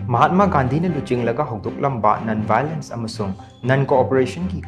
Mahatma Gandhi na luchinglaga houdoklamba non-violence amasung non-cooperation ki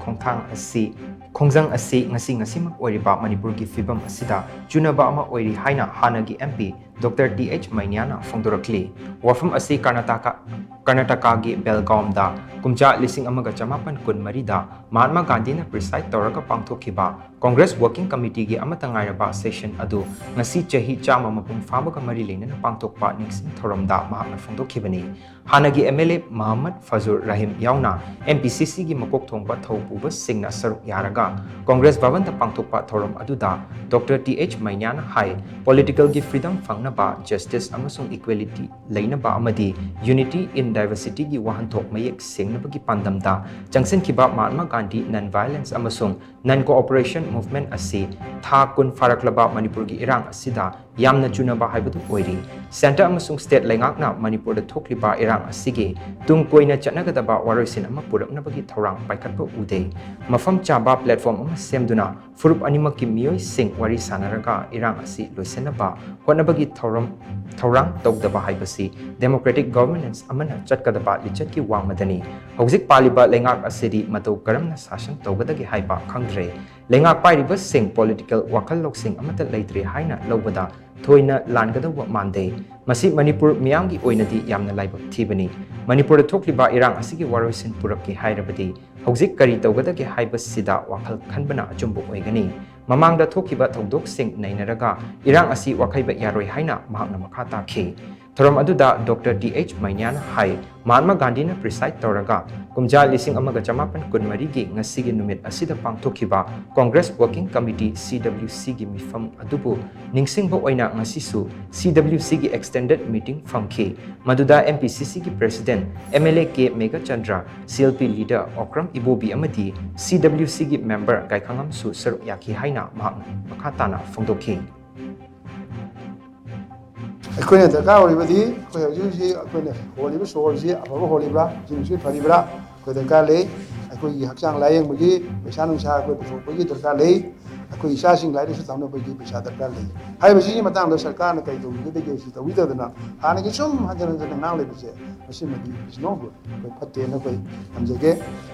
Khongjang Asi Ngasi-Ngasimak oiriba Manipur ki phivam asida Chunaba ama Oiri haina hanagi MP Dr Th Meinya na phongdorakli wafam asi Karnataka gi Belgaum da kumcha lising amaga chamapan kun marida Mahatma Gandhi na preside tawraga pangthokhiba Congress Working Committee gi amatangairaba session adu ngasi chahi chama mapung fabaga mari leina na pangthokpa ningsing thoramda mahakna phongdokhibani hanagi MLA Muhammad Fazur Rahim yauna MPCC gi makok thongba thaupuba singna saruk yaraga Congress Bhavan ta pangthokpa thoram aduda Dr Th Meinya na hai political gi freedom fangnaba justice amasung equality leinaba amadi unity in diversity gi wahanthok mayek sengnaba gi pandamda jangsen khiba Mahatma Gandhi non-violence amasung non-cooperation movement asi tha kun faraklaba Manipur gi irang asida yamna chunaba haibadu oiri center amasung state laingakna Manipur da thokliba irang asigi tung koina chanagadaba waroisin ama purakna bagi thorang paikhatpa ude mafam chaba platform ama semduna furup animak ki miyoi sing wari sanaraga irang asi loisenaba honabagi thorang tawdaba haibasi democratic governance amana chatkadaba lichat ki wangmadani hojik paliba lengak asidi matau karamna sashan tawgadagi haiba khangdre lengak pairiba sing political wakal loksing amata leitre haina lobada thoina langadawa mande masi Manipur miyamgi oinadi yamna laibak thibani Manipur thokliba irang asigi waroisin purakki hairabadi hojik kari tawgadagi haiba sida wakal khanbana achumbu oigani mamangda thokiba thodok sing nainaraga irang asi wakhaiba yaroi haina mahakna makha takhi thoram aduda Dr Th Meinya na hai Mahatma Gandhi na preside tawraga kumja lising amaga chamapan kunmari gi ngasigi numit asida pangthokhiba Congress Working Committee CWC gi mifam adubu ningsingba oina ngasisu CWC gi extended meeting famkhi maduda MPCC gi president MLA K Mega Chandra CLP leader Okram Ibobi amadi CWC gi member Gaikhangam su saruk yakhi haina mahakna makhatana phongdokhi ꯑꯩꯈꯣꯏꯅ ꯗꯔꯀꯥꯔ ꯑꯣꯏꯕꯗꯤ ꯑꯩꯈꯣꯏ ꯍꯧꯖꯤꯛ ꯍꯧꯖꯤꯛ ꯑꯩꯈꯣꯏꯅ ꯍꯣꯜꯂꯤꯕ ꯁꯣꯔꯁꯤ ꯑꯐꯕ ꯍꯣꯜꯂꯤꯕ꯭ꯔꯥ ꯆꯤꯡꯁꯤ ꯐꯔꯤꯕ꯭ꯔꯥ ꯑꯩꯈꯣꯏ ꯗꯔꯀꯥꯔ ꯂꯩ ꯑꯩꯈꯣꯏꯒꯤ ꯍꯛꯆꯥꯡ ꯂꯥꯌꯦꯡꯕꯒꯤ ꯄꯩꯁꯥ ꯅꯨꯡꯁꯥ ꯑꯩꯈꯣꯏ ꯄꯨꯊꯣꯛꯄꯒꯤ ꯗꯔꯀꯥꯔ ꯂꯩ ꯑꯩꯈꯣꯏ ꯏꯆꯥꯁꯤꯡ ꯂꯥꯏꯔꯤꯛ ꯂꯥꯏꯁꯨ ꯇꯝꯅꯕꯒꯤ ꯄꯩꯁꯥ ꯗꯔꯀꯥꯔ ꯂꯩ ꯍꯥꯏꯕꯁꯤꯒꯤ ꯃꯇꯥꯡꯗ ꯁꯔꯀꯥꯔꯅ ꯀꯔꯤ ꯇꯧꯕꯤꯒꯗꯒꯦ ꯁꯤ ꯇꯧꯕꯤꯗꯗꯅ ꯍꯥꯟꯅꯒꯤ ꯁꯨꯝ ꯍꯟꯖꯤꯟ ꯍꯟꯖꯤꯟꯅ ꯉꯥꯡ ꯂꯩꯕꯁꯦ ꯃꯁꯤꯃꯗꯤ ꯏꯁ ꯅꯣ ꯒꯨꯗ ꯑꯩꯈꯣꯏ ꯐꯠꯇꯦꯅ ꯑꯩꯈꯣꯏ ꯊꯝꯖꯒꯦ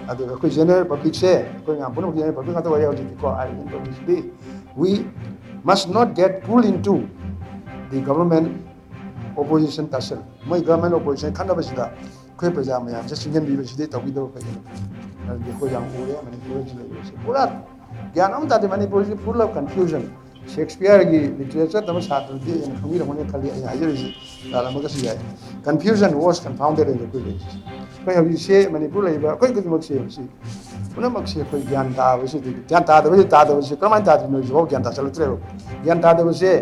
ꯑꯗꯨꯒ ꯑꯩꯈꯣꯏ ꯖꯦꯅꯔꯦꯜ ꯄꯕ꯭ꯂꯤꯛꯁꯦ ꯑꯩꯈꯣꯏ ꯃꯌꯥꯝ ꯄꯨꯝꯅꯃꯛ ꯖꯦꯅꯔꯦꯜ ꯄꯕ꯭ꯂꯤꯛ ꯉꯥꯛꯇ ꯑꯣꯏꯔꯦ ꯍꯧꯖꯤꯛꯇꯤꯀꯣ ꯏꯟꯗꯤꯌꯟ ꯄꯕ꯭ꯂꯤꯛꯁꯤꯗꯤ we must not get pull into the government opposition tasel moi government opposition khanabasida khoi praja mayam je singan bibaside tawbido kai je ko jang ore Manipur ji le pura gyan am ta de Manipur is full of confusion Shakespeare gi literature tam satru di en khami ramone khali ai hajer ji dala ma kasi jai confusion was confounded in the village kai habi se Manipur lai ba kai gi mak se una mak se khoi gyan ta ba se gyan ta da se kamai ta di no jo gyan ta sal tre gyan ta da se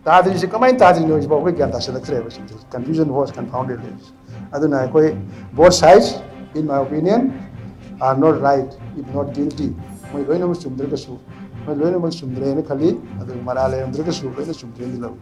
Tadri is coming Tadri knows about we get us confusion was confounded. Aduna both sides, in my opinion, are not right, if not guilty. My Loinamus Sumdrakasu, my Loinamus Sumdrana Kali, Adu Marale and Drakasu, Sumdrani love.